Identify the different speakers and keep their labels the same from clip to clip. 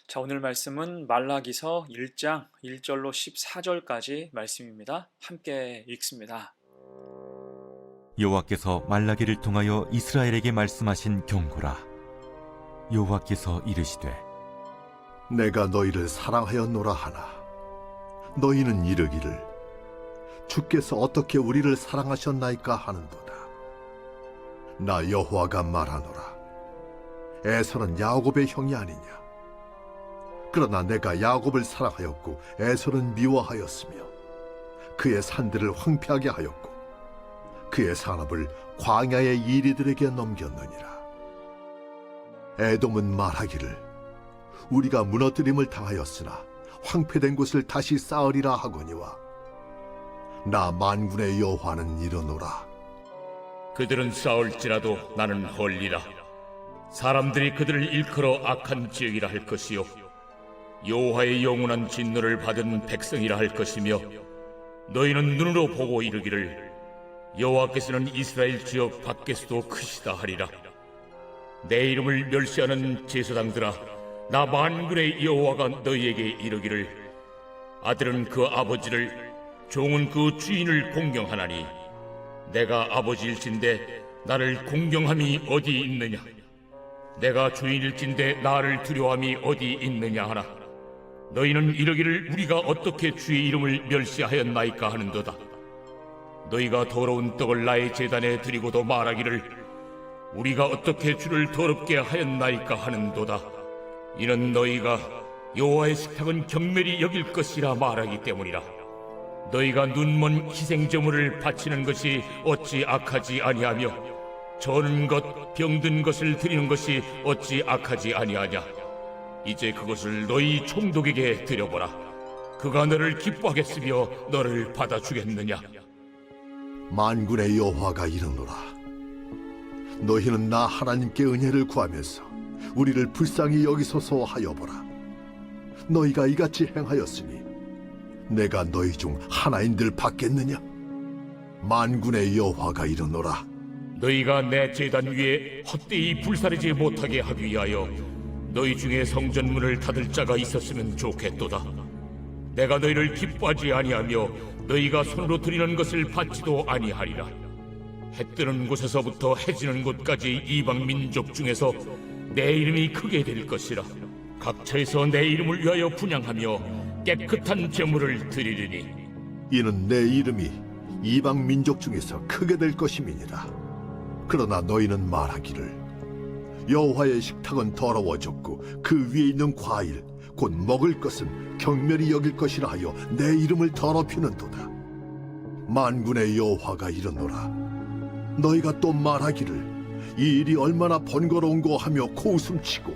Speaker 1: 자, 오늘 말씀은 말라기서 1장 1절로 14절까지 말씀입니다. 함께 읽습니다.
Speaker 2: 여호와께서 말라기를 통하여 이스라엘에게 말씀하신 경고라. 여호와께서 이르시되
Speaker 3: 내가 너희를 사랑하였노라 하나 너희는 이르기를 주께서 어떻게 우리를 사랑하셨나이까 하는도다. 나 여호와가 말하노라. 에서는 야곱의 형이 아니냐. 그러나 내가 야곱을 사랑하였고 에서는 미워하였으며 그의 산들을 황폐하게 하였고 그의 산업을 광야의 이리들에게 넘겼느니라. 에돔은 말하기를 우리가 무너뜨림을 당하였으나 황폐된 곳을 다시 쌓으리라 하거니와 나 만군의 여호와는 이르노라.
Speaker 4: 그들은 싸울지라도 나는 헐리라. 사람들이 그들을 일컬어 악한 지역이라 할 것이요 여호와의 영원한 진노를 받은 백성이라 할 것이며 너희는 눈으로 보고 이르기를 여호와께서는 이스라엘 지역 밖에서도 크시다 하리라. 내 이름을 멸시하는 제사장들아, 나 만군의 여호와가 너희에게 이르기를 아들은 그 아버지를 종은 그 주인을 공경하나니 내가 아버지일진데 나를 공경함이 어디 있느냐. 내가 주인일진데 나를 두려워함이 어디 있느냐 하나. 너희는 이르기를 우리가 어떻게 주의 이름을 멸시하였나이까 하는도다. 너희가 더러운 떡을 나의 제단에 드리고도 말하기를 우리가 어떻게 주를 더럽게 하였나이까 하는도다. 이는 너희가 여호와의 식탁은 경멸히 여길 것이라 말하기 때문이라. 너희가 눈먼 희생제물을 바치는 것이 어찌 악하지 아니하며 저는 것 병든 것을 드리는 것이 어찌 악하지 아니하냐. 이제 그것을 너희 총독에게 드려보라. 그가 너를 기뻐하겠으며 너를 받아주겠느냐.
Speaker 3: 만군의 여호와가 이르노라. 너희는 나 하나님께 은혜를 구하면서 우리를 불쌍히 여기소서 하여보라. 너희가 이같이 행하였으니 내가 너희 중 하나인들 받겠느냐. 만군의 여호와가 이르노라.
Speaker 4: 너희가 내 제단 위에 헛되이 불사르지 못하게 하기 위하여 너희 중에 성전문을 닫을 자가 있었으면 좋겠도다. 내가 너희를 기뻐하지 아니하며 너희가 손으로 드리는 것을 받지도 아니하리라. 해 뜨는 곳에서부터 해 지는 곳까지 이방 민족 중에서 내 이름이 크게 될 것이라. 각처에서 내 이름을 위하여 분향하며 깨끗한 제물을 드리리니
Speaker 3: 이는 내 이름이 이방 민족 중에서 크게 될 것임이니라. 그러나 너희는 말하기를 여호와의 식탁은 더러워졌고 그 위에 있는 과일 곧 먹을 것은 경멸히 여길 것이라 하여 내 이름을 더럽히는도다. 만군의 여호와가 이르노라. 너희가 또 말하기를 이 일이 얼마나 번거로운고 하며 코웃음치고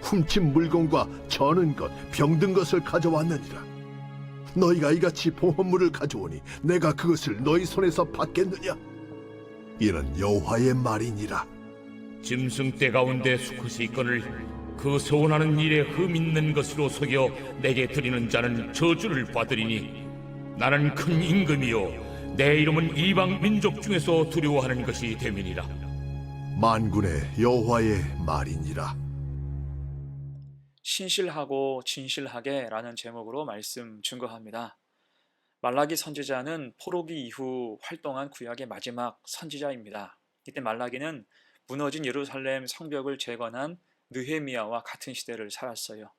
Speaker 3: 훔친 물건과 저는 것 병든 것을 가져왔느니라. 너희가 이같이 보험물을 가져오니 내가 그것을 너희 손에서 받겠느냐. 이는 여호와의 말이니라.
Speaker 4: 짐승 떼 가운데 수컷이 있거늘 그 소원하는 일에 흠 있는 것으로 속여 내게 드리는 자는 저주를 받으리니 나는 큰 임금이요 내 이름은 이방 민족 중에서 두려워하는 것이 됨이니라.
Speaker 3: 만군의 여호와의 말이니라.
Speaker 1: 신실하고 진실하게 라는 제목으로 말씀 증거합니다. 말라기 선지자는 포로기 이후 활동한 구약의 마지막 선지자입니다. 이때 말라기는 무너진 예루살렘 성벽을 재건한 느헤미야와 같은 시대를 살았어요.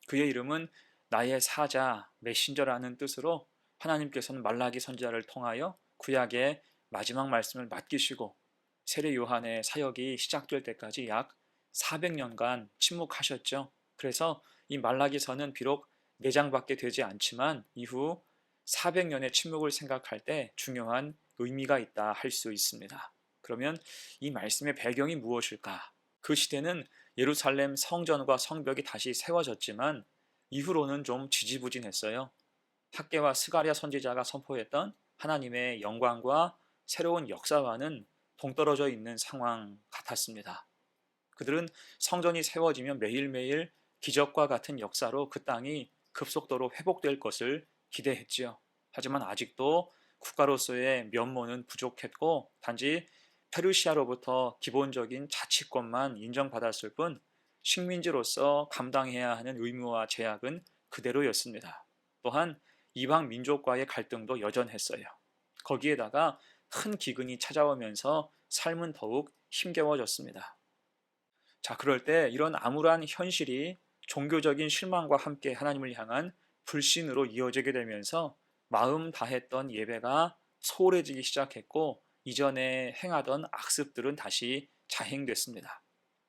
Speaker 1: 그의 이름은 나의 사자, 메신저라는 뜻으로 하나님께서는 말라기 선지자를 통하여 구약의 마지막 말씀을 맡기시고 세례 요한의 사역이 시작될 때까지 약 400년간 침묵하셨죠. 그래서 이 말라기서는 비록 4장밖에 되지 않지만 이후 400년의 침묵을 생각할 때 중요한 의미가 있다 할 수 있습니다. 그러면 이 말씀의 배경이 무엇일까? 그 시대는 예루살렘 성전과 성벽이 다시 세워졌지만 이후로는 좀 지지부진했어요. 학개와 스가랴 선지자가 선포했던 하나님의 영광과 새로운 역사와는 동떨어져 있는 상황 같았습니다. 그들은 성전이 세워지면 매일매일 기적과 같은 역사로 그 땅이 급속도로 회복될 것을 기대했지요. 하지만 아직도 국가로서의 면모는 부족했고 단지 페르시아로부터 기본적인 자치권만 인정받았을 뿐 식민지로서 감당해야 하는 의무와 제약은 그대로였습니다. 또한 이방 민족과의 갈등도 여전했어요. 거기에다가 큰 기근이 찾아오면서 삶은 더욱 힘겨워졌습니다. 자, 그럴 때 이런 암울한 현실이 종교적인 실망과 함께 하나님을 향한 불신으로 이어지게 되면서 마음 다했던 예배가 소홀해지기 시작했고 이전에 행하던 악습들은 다시 자행됐습니다.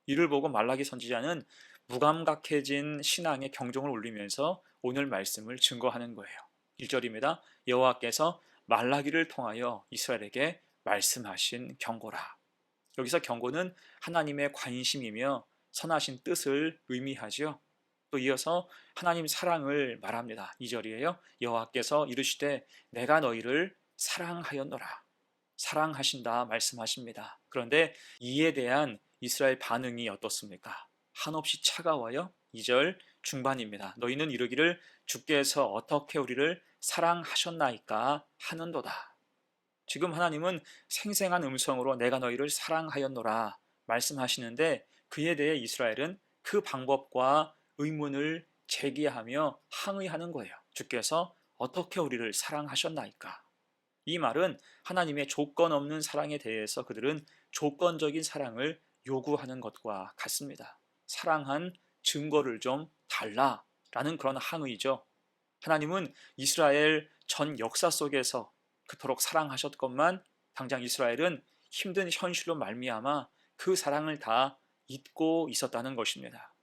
Speaker 1: 이를 보고 말라기 선지자는 무감각해진 신앙의 경종을 울리면서 오늘 말씀을 증거하는 거예요. 1절입니다. 여호와께서 말라기를 통하여 이스라엘에게 말씀하신 경고라. 여기서 경고는 하나님의 관심이며 선하신 뜻을 의미하죠. 또 이어서 하나님 사랑을 말합니다. 2절이에요. 여호와께서 이르시되 내가 너희를 사랑하였노라. 사랑하신다 말씀하십니다. 그런데 이에 대한 이스라엘 반응이 어떻습니까? 한없이 차가워요. 2절 중반입니다. 너희는 이르기를 주께서 어떻게 우리를 사랑하셨나이까 하는도다. 지금 하나님은 생생한 음성으로 내가 너희를 사랑하였노라 말씀하시는데 그에 대해 이스라엘은 그 방법과 의문을 제기하며 항의하는 거예요. 주께서 어떻게 우리를 사랑하셨나이까? 이 말은 하나님의 조건 없는 사랑에 대해서 그들은 조건적인 사랑을 요구하는 것과 같습니다. 사랑한 증거를 좀 달라라는 그런 항의죠. 하나님은 이스라엘 전 역사 속에서 그토록 사랑하셨건만 당장 이스라엘은 힘든 현실로 말미암아 그 사랑을 다 잊고 있었다는 것입니다.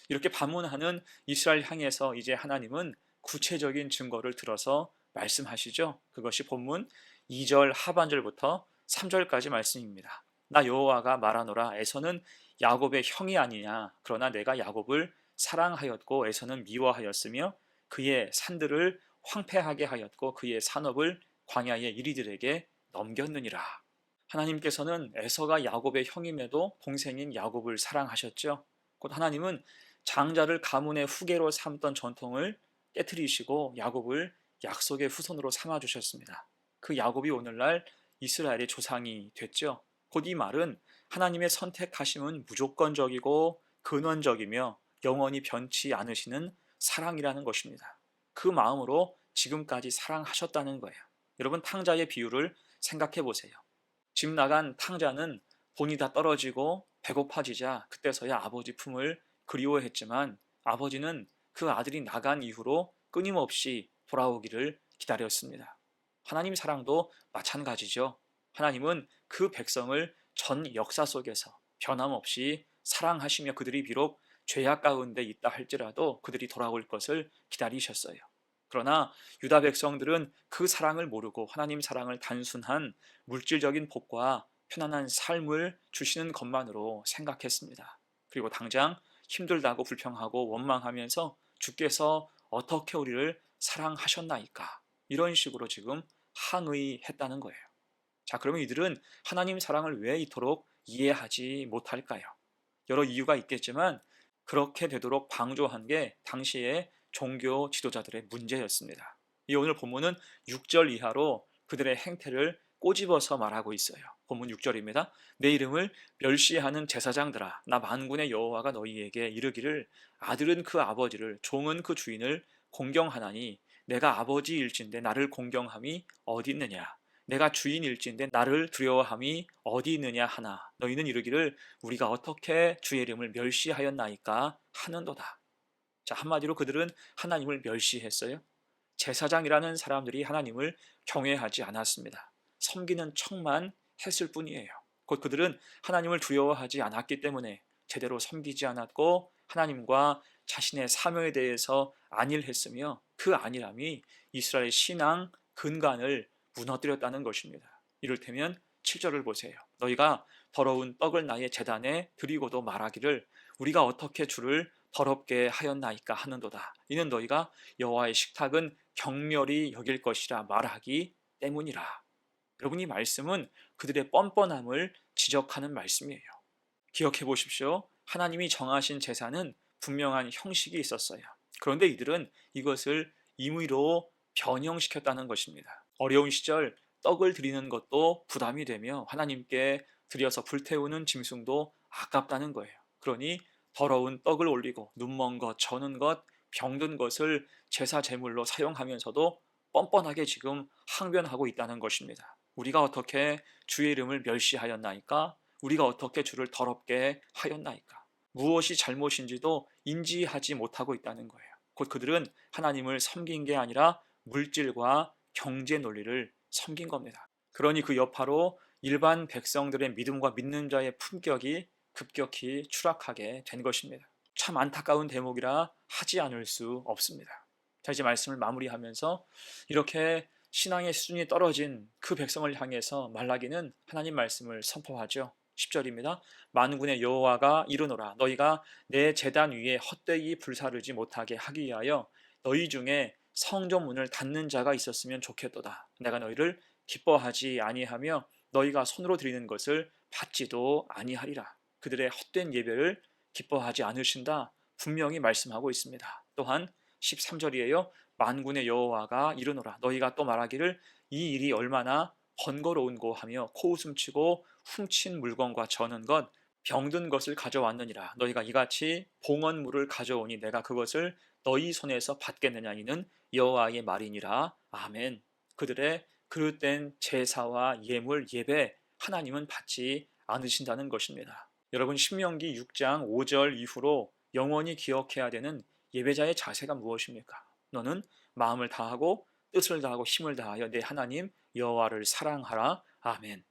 Speaker 1: 이렇게 반문하는 이스라엘 향해서 이제 하나님은 구체적인 증거를 들어서 말씀하시죠. 그것이 본문 2절 하반절부터 3절까지 말씀입니다. 나 여호와가 말하노라. 에서는 야곱의 형이 아니냐. 그러나 내가 야곱을 사랑하였고 에서는 미워하였으며 그의 산들을 황폐하게 하였고 그의 산업을 광야의 이리들에게 넘겼느니라. 하나님께서는 에서가 야곱의 형임에도 동생인 야곱을 사랑하셨죠. 곧 하나님은 장자를 가문의 후계로 삼던 전통을 깨트리시고 야곱을 약속의 후손으로 삼아주셨습니다. 그 야곱이 오늘날 이스라엘의 조상이 됐죠. 곧 이 말은 하나님의 선택하심은 무조건적이고 근원적이며 영원히 변치 않으시는 사랑이라는 것입니다. 그 마음으로 지금까지 사랑하셨다는 거예요. 여러분 탕자의 비유를 생각해 보세요. 집 나간 탕자는 돈이 다 떨어지고 배고파지자 그때서야 아버지 품을 그리워했지만 아버지는 그 아들이 나간 이후로 끊임없이 돌아오기를 기다렸습니다. 하나님 사랑도 마찬가지죠. 하나님은 그 백성을 전 역사 속에서 변함없이 사랑하시며 그들이 비록 죄악 가운데 있다 할지라도 그들이 돌아올 것을 기다리셨어요. 그러나 유다 백성들은 그 사랑을 모르고 하나님 사랑을 단순한 물질적인 복과 편안한 삶을 주시는 것만으로 생각했습니다. 그리고 당장 힘들다고 불평하고 원망하면서 주께서 어떻게 우리를 사랑하셨나이까? 이런 식으로 지금 항의했다는 거예요. 자, 그러면 이들은 하나님 사랑을 왜 이토록 이해하지 못할까요? 여러 이유가 있겠지만 그렇게 되도록 방조한 게 당시의 종교 지도자들의 문제였습니다. 이 오늘 본문은 6절 이하로 그들의 행태를 꼬집어서 말하고 있어요. 본문 6절입니다. 내 이름을 멸시하는 제사장들아 나 만군의 여호와가 너희에게 이르기를 아들은 그 아버지를 종은 그 주인을 공경하나니 내가 아버지일진데 나를 공경함이 어디 있느냐 내가 주인일진데 나를 두려워함이 어디 있느냐 하나 너희는 이르기를 우리가 어떻게 주의 이름을 멸시하였나이까 하는도다. 자, 한마디로 그들은 하나님을 멸시했어요. 제사장이라는 사람들이 하나님을 경외하지 않았습니다. 섬기는 척만 했을 뿐이에요. 곧 그들은 하나님을 두려워하지 않았기 때문에 제대로 섬기지 않았고 하나님과 자신의 사명에 대해서 안일했으며 그 안일함이 이스라엘 신앙 근간을 무너뜨렸다는 것입니다. 이를테면 7절을 보세요. 너희가 더러운 떡을 나의 제단에 드리고도 말하기를 우리가 어떻게 주를 더럽게 하였나이까 하는도다. 이는 너희가 여호와의 식탁은 경멸히 여길 것이라 말하기 때문이라. 여러분 이 말씀은 그들의 뻔뻔함을 지적하는 말씀이에요. 기억해 보십시오. 하나님이 정하신 제사는 분명한 형식이 있었어요. 그런데 이들은 이것을 임의로 변형시켰다는 것입니다. 어려운 시절 떡을 드리는 것도 부담이 되며 하나님께 드려서 불태우는 짐승도 아깝다는 거예요. 그러니 더러운 떡을 올리고 눈먼 것, 저는 것, 병든 것을 제사 제물로 사용하면서도 뻔뻔하게 지금 항변하고 있다는 것입니다. 우리가 어떻게 주의 이름을 멸시하였나이까? 우리가 어떻게 주를 더럽게 하였나이까? 무엇이 잘못인지도 인지하지 못하고 있다는 거예요. 곧 그들은 하나님을 섬긴 게 아니라 물질과 경제 논리를 섬긴 겁니다. 그러니 그 여파로 일반 백성들의 믿음과 믿는 자의 품격이 급격히 추락하게 된 것입니다. 참 안타까운 대목이라 하지 않을 수 없습니다. 자, 이제 말씀을 마무리하면서 이렇게 신앙의 수준이 떨어진 그 백성을 향해서 말라기는 하나님 말씀을 선포하죠. 10절입니다. 만군의 여호와가 이르노라 너희가 내 제단 위에 헛되이 불사르지 못하게 하기 위하여 너희 중에 성전 문을 닫는 자가 있었으면 좋겠도다. 내가 너희를 기뻐하지 아니하며 너희가 손으로 드리는 것을 받지도 아니하리라. 그들의 헛된 예배를 기뻐하지 않으신다 분명히 말씀하고 있습니다. 또한 13절이에요. 만군의 여호와가 이르노라 너희가 또 말하기를 이 일이 얼마나 번거로운고 하며 코웃음치고 훔친 물건과 저는 것 병든 것을 가져왔느니라. 너희가 이같이 봉헌물을 가져오니 내가 그것을 너희 손에서 받겠느냐 이는 여호와의 말이니라. 아멘. 그들의 그릇된 제사와 예물 예배 하나님은 받지 않으신다는 것입니다. 여러분 신명기 6장 5절 이후로 영원히 기억해야 되는 예배자의 자세가 무엇입니까? 너는 마음을 다하고 뜻을 다하고 힘을 다하여 내 하나님 여호와를 사랑하라. 아멘.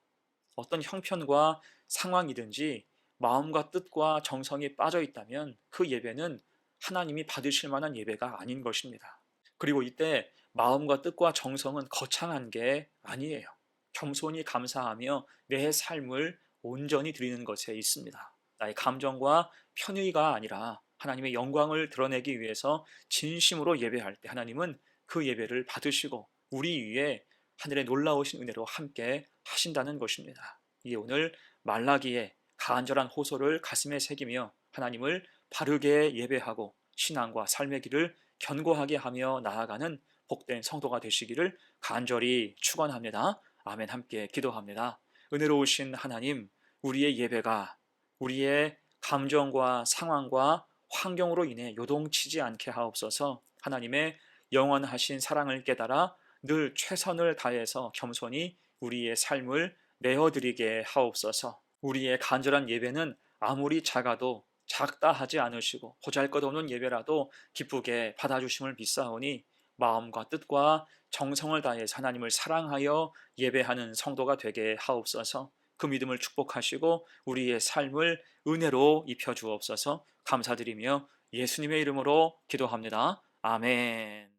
Speaker 1: 어떤 형편과 상황이든지 마음과 뜻과 정성이 빠져 있다면 그 예배는 하나님이 받으실 만한 예배가 아닌 것입니다. 그리고 이때 마음과 뜻과 정성은 거창한 게 아니에요. 겸손히 감사하며 내 삶을 온전히 드리는 것에 있습니다. 나의 감정과 편의가 아니라 하나님의 영광을 드러내기 위해서 진심으로 예배할 때 하나님은 그 예배를 받으시고 우리 위에 하늘의 놀라우신 은혜로 함께 하신다는 것입니다. 이게 오늘 말라기의 간절한 호소를 가슴에 새기며 하나님을 바르게 예배하고 신앙과 삶의 길을 견고하게 하며 나아가는 복된 성도가 되시기를 간절히 축원합니다. 아멘. 함께 기도합니다. 은혜로우신 하나님, 우리의 예배가 우리의 감정과 상황과 환경으로 인해 요동치지 않게 하옵소서. 하나님의 영원하신 사랑을 깨달아 늘 최선을 다해서 겸손히 우리의 삶을 내어드리게 하옵소서. 우리의 간절한 예배는 아무리 작아도 작다 하지 않으시고 보잘것없는 예배라도 기쁘게 받아주심을 믿사오니 마음과 뜻과 정성을 다해서 하나님을 사랑하여 예배하는 성도가 되게 하옵소서. 그 믿음을 축복하시고 우리의 삶을 은혜로 입혀주옵소서. 감사드리며 예수님의 이름으로 기도합니다. 아멘.